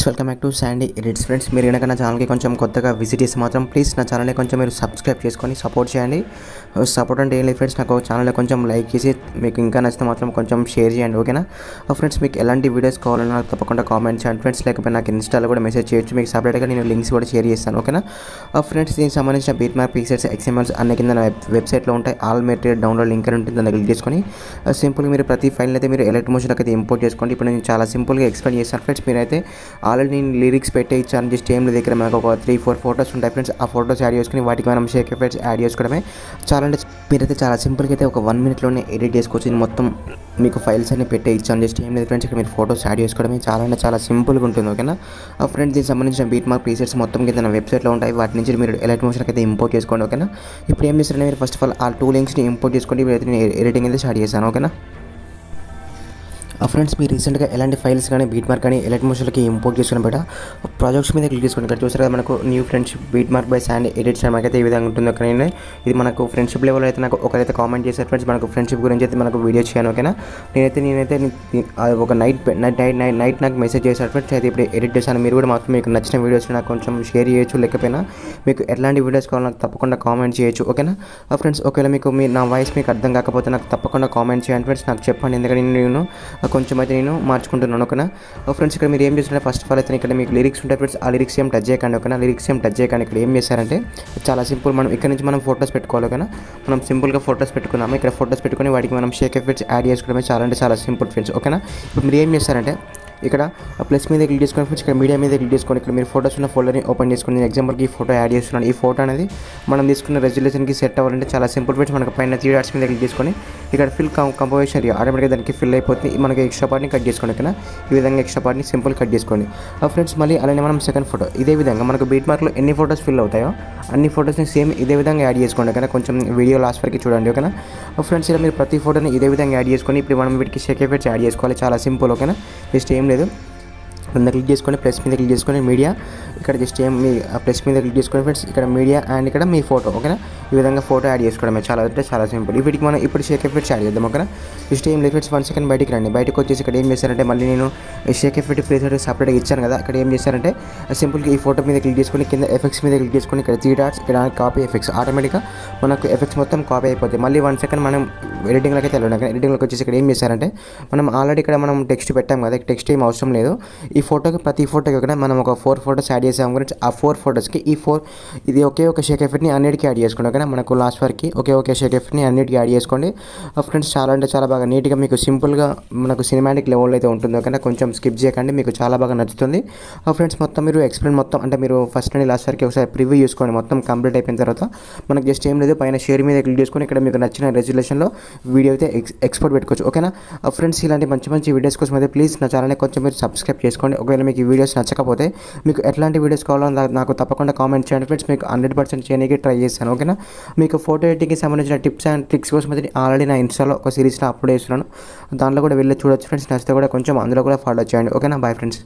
Welcome back to Sandy edits friends. మీరు కనుక నా ఛానల్కి కొంచెం కొత్తగా విజిట్ చేస్తే మాత్రం ప్లీజ్ నా ఛానల్ని కొంచెం మీరు సబ్స్క్రైబ్ చేసుకొని సపోర్ట్ చేయండి. సపోర్ట్ అంటే ఏం లేదు ఫ్రెండ్స్, నాకు ఛానల్ని కొంచెం లైక్ చేసి మీకు ఇంకా నచ్చితే మాత్రం కొంచెం షేర్ చేయండి, ఓకేనా ఫ్రెండ్స్. మీకు ఎలాంటి వీడియోస్ కావాలన్నా తప్పకుండా కామెంట్ చేయండి ఫ్రెండ్స్, లేకపోతే నాకు ఇన్స్టాలో కూడా మెసేజ్ చేయొచ్చు. మీకు సపరేట్గా నేను లింక్స్ కూడా షేర్ చేస్తాను, ఓకేనా ఫ్రెండ్స్. దీనికి సంబంధించిన బీట్ మార్క్ పిక్సెల్స్ XMLs అన్ని కింద వెబ్సైట్లో ఉంటాయి. ఆల్ మెటీరియల్ డౌన్లోడ్ లింక్ అని ఉంటుంది, దాన్ని క్లిక్ చేసుకొని సింపుల్గా మీరు ప్రతి ఫైల్ అయితే మీరు ఎలక్ట్రిక్ మోషన్లోకి అయితే ఇంపోర్ట్ చేసుకోండి. ఇప్పుడు నేను చాలా సింపుల్గా ఎక్స్ప్లెయిన్ చేస్తాను ఫ్రెండ్స్. మీరైతే ఆల్రెడీ నేను లిరిక్స్ పెట్టే ఇచ్చాను, జస్ట్ ఏం దగ్గర మనకు ఒక 3-4 ఫోటోస్ ఉంటాయి ఫ్రెండ్స్. ఆ ఫోటోస్ యాడ్ చేసుకుని వాటికి మనం షేక్ ఎఫెక్ట్స్ యాడ్ చేసుకోవడమే. చాలా అంటే మీరైతే చాలా సింపుల్గా అయితే ఒక 1 మినిట్లోనే ఎడిట్ చేసుకోవచ్చు. నేను మొత్తం మీకు ఫైల్స్ అన్ని పెట్టే ఇచ్చాను, జస్ట్ ఏం లేదు ఫ్రెండ్స్. ఇక్కడ మీరు ఫోటోస్ యాడ్ చేసుకోవడమే, చాలా అంటే చాలా సింపుల్గా ఉంటుంది, ఓకేనా ఫ్రెండ్స్. దీనికి సంబంధించిన బీట్ మార్క్ ప్రీసెట్స్ మొత్తం కింద నా వెబ్సైట్లో ఉంటాయి, వాటి నుంచి మీరు ఎలక్ట్రిక్ మోషన్కి అయితే ఇంపోర్ట్ చేసుకోండి, ఓకేనా. ఇప్పుడు ఏం చేస్తారంటే మీరు ఫస్ట్ ఆఫ్ ఆల్ ఆ 2 లింక్స్ని ఇంపోర్ట్ చేసుకోండి. ఇప్పుడైతే నేను ఎడిటింగ్ అయితే స్టార్ట్ చేశాను, ఓకేనా ఫ్రెండ్స్. మీరు రీసెంట్గా ఎలాంటి ఫైల్స్ కానీ బీట్ మార్క్ కానీ ఎలక్ట్రిక్ మోషన్కి ఇంపోర్ట్ చేసుకుని బయట ప్రాజెక్ట్స్ మీద క్లిక్ చేసుకోండి. ఇక్కడ చూసారు కదా మనకు new friendship beat mark by Sandy edits మనకైతే ఈ విధంగా ఉంటుంది, ఓకేనా. ఇది మనకు ఫ్రెండ్షిప్ లెవెల్ అయితే నాకు ఒకరైతే కామెంట్ చేశారు ఫ్రెండ్స్, మనకు ఫ్రెండ్షిప్ గురించి అయితే మనకు వీడియో చేయను, ఓకేనా. నేనైతే ఒక నైట్ నాకు మెసేజ్ చేశారు ఫ్రెండ్స్. అయితే ఇప్పుడు ఎడిట్ చేశాను. మీరు కూడా మాత్రం మీకు నచ్చిన వీడియోస్ నాకు కొంచెం షేర్ చేయొచ్చు, లేకపోయినా మీకు ఎలాంటి వీడియోస్ కావాలో నాకు తప్పకుండా కామెంట్ చేయొచ్చు, ఓకేనా ఫ్రెండ్స్. ఒకవేళ మీకు నా వాయిస్ మీకు అర్థం కాకపోతే నాకు తప్పకుండా కామెంట్ చేయండి ఫ్రెండ్స్, నాకు చెప్పండి, ఎందుకంటే నేను కొంచెం అయితే నేను మార్చుకుంటున్నాను, ఓకేనా ఫ్రెండ్స్. ఇక్కడ మీరు ఏం చేస్తుంటే ఫస్ట్ ఆఫ్ ఆల్ అయితే ఇక్కడ మీకు లిరిక్స్ ఉంటాయి ఫ్రెండ్స్, ఆ లిరిక్స్ ఏం టచ్ చేయకండి, ఓకేనా. లిరిక్స్ ఏం టచ్ చేయకండి. ఇక్కడ ఏం చేశారంటే చాలా సింపుల్, మనం ఇక్కడ నుంచి మనం ఫోటోస్ పెట్టుకోవాలి, ఓకేనా. మనం సింపుల్గా ఫోటోస్ పెట్టుకున్నాము. ఇక్కడ ఫోటోస్ పెట్టుకుని వాటికి మనం షేక్ ఎఫెక్ట్స్ యాడ్ చేసుకోవడమే, చాలా అంటే చాలా సింపుల్ ఫ్రెండ్స్, ఓకేనా. ఇప్పుడు మీరు ఏం చేస్తారంటే ఇక్కడ ప్లస్ మీద క్లిక్ చేసుకొని ఫ్రెండ్స్, ఇక్కడ మీడియా మీద క్లిక్ చేసుకొని ఇక్కడ మీరు ఫోటోస్ ఉన్న ఫోల్డర్ని ఓపెన్ చేసుకుని నేను ఎగ్జాంపుల్కి ఈ ఫోటో యాడ్ చేస్తున్నాను. ఈ ఫోటో అనేది మనం తీసుకున్న రెజల్యూషన్కి సెట్ అవ్వాలంటే చాలా సింపుల్ ఫ్రెండ్స్. మనకు పైన 3 డాట్స్ మీద క్లిక్ చేసుకొని ఇక్కడ ఫిల్ కంపోజిషన్ ఆటోమేటిక్గా దానికి ఫిల్ అయిపోతుంది. మనకి ఎక్స్ట్రా పార్ట్ని కట్ చేసుకోండి, ఓకేనా. ఈ విధంగా ఎక్స్ట్రా పార్ట్ని సింపుల్ కట్ చేసుకోండి ఫ్రెండ్స్. మళ్ళీ అలానే మనం సెకండ్ ఫోటో ఇదే విధంగా మనకు బీట్ మార్క్లో ఎన్ని ఫోటోస్ ఫిల్ అవుతాయో అన్ని ఫోటోస్ని సేమ్ ఇదే విధంగా యాడ్ చేసుకోండి, ఓకేనా. కొంచెం వీడియో లాస్ట్ వరకు చూడండి, ఓకేనా ఫ్రెండ్స్. ఇలా మీరు ప్రతి ఫోటోని ఇదే విధంగా యాడ్ చేసుకొని ఇప్పుడు మనం వీటికి షేక్ ఎఫెక్ట్స్ యాడ్ చేసుకోవాలి, చాలా సింపుల్, ఓకేనా. జస్ట్ ఏం లేదు, కింద క్లిక్ చేసుకొని ప్లస్ మీద క్లిక్ చేసుకొని మీడియా, ఇక్కడ జస్ట్ ఏం మీ ప్లస్ మీద క్లిక్ చేసుకొని ఫ్రెండ్స్ ఇక్కడ మీడియా అండ్ ఇక్కడ మీ ఫోటో, ఓకేనా. ఈ విధంగా ఫోటో యాడ్ చేసుకోవడమే, చాలా అంటే చాలా సింపుల్. వీటికి మనం ఇప్పుడు షేక్ ఎఫెక్ట్స్ యాడ్ చేద్దాం, ఓకేనా. జస్ట్ ఏం లేదు ఫ్రెండ్స్, 1 సెకండ్ బయటికి రండి. బయటకు వచ్చేసి ఇక్కడ ఏం చేశారంటే మళ్ళీ నేను షేక్ ఎఫెక్ట్ ప్లేస్ సపరేట్గా ఇచ్చాను కదా, ఇక్కడ ఏం చేశారంటే సింపుల్గా ఈ ఫోటో మీద క్లిక్ చేసుకొని కింద ఎఫెక్ట్స్ మీద క్లిక్ చేసుకొని ఇక్కడ 3 డాట్స్ ఇక్కడ కాపీ ఎఫెక్ట్స్, ఆటోమేటిక్గా మనకు ఎఫెక్ట్స్ మొత్తం కాపీ అయిపోతాయి. మళ్ళీ 1 సెకండ్ మనం ఎడిటింగ్లోకి అయితే వెళ్ళండి. ఎడిటింగ్లోకి వచ్చేసి ఇక్కడ ఏం చేశారంటే మనం ఆల్రెడీ ఇక్కడ మనం టెక్స్ట్ పెట్టాం కదా, టెక్స్ట్ ఏం అవసరం లేదు. ఈ ఫోటోకి ప్రతి ఫోటోకి కూడా మనం ఒక 4 ఫోటోస్ యాడ్ చేసాం గురించి ఆ 4 ఫోటోస్కి ఇది ఒకే ఒక షేక్ ఎఫెక్ట్ని అన్నిటికీ యాడ్ చేసుకోండి, ఓకేనా. మనకు లాస్ట్ వరకు ఒకే షేక్ ఎఫెక్ట్ని అన్నిటికీ యాడ్ చేసుకోండి ఫ్రెండ్స్. చాలా అంటే చాలా బాగా నీట్గా మీకు సింపుల్గా మనకు సినిమాటిక్ లెవెల్లో అయితే ఉంటుంది, ఓకేనా. కొంచెం స్కిప్ చేయకండి, మీకు చాలా బాగా నచ్చుతుంది ఫ్రెండ్స్. మొత్తం మీరు ఎక్స్ప్లెయిన్ మొత్తం అంటే మీరు ఫస్ట్ నుండి లాస్ట్ వరకు ఒకసారి ప్రివ్యూ చూసుకోండి. మొత్తం కంప్లీట్ అయిపోయిన తర్వాత మనకు జస్ట్ ఏం లేదు, పైన షేర్ మీద క్లిక్ చేసుకొని ఇక్కడ మీకు నచ్చిన రెజల్యూషన్లో వీడియో అయితే ఎక్స్పోర్ట్ పెట్టుకోవచ్చు, ఓకేనా ఫ్రెండ్స్. ఇలాంటి మంచి మంచి వీడియోస్ కోసం అయితే ప్లీజ్ నా ఛానల్ని కొంచెం మీరు సబ్స్క్రైబ్ చేసుకోండి. ఒకవేళ మీకు ఈ వీడియోస్ నచ్చకపోతే మీకు ఎట్లాంటి వీడియోస్ కావాలో నాకు తప్పకుండా కామెంట్ చేయండి ఫ్రెండ్స్, మీకు 100% చేయడానికి ట్రై చేస్తాను, ఓకేనా. మీకు ఫోటో ఎడిటింగ్కి సంబంధించిన టిప్స్ అండ్ ట్రిక్స్ కోసం అయితే ఆల్రెడీ నా ఇన్స్టాలో ఒక సిరీస్లో అప్లోడ్ చేస్తున్నాను, దాంట్లో కూడా వెళ్ళి చూడొచ్చు ఫ్రెండ్స్. నచ్చితే కూడా కొంచెం అందులో కూడా ఫాలో చేయండి, ఓకేనా. Bye friends.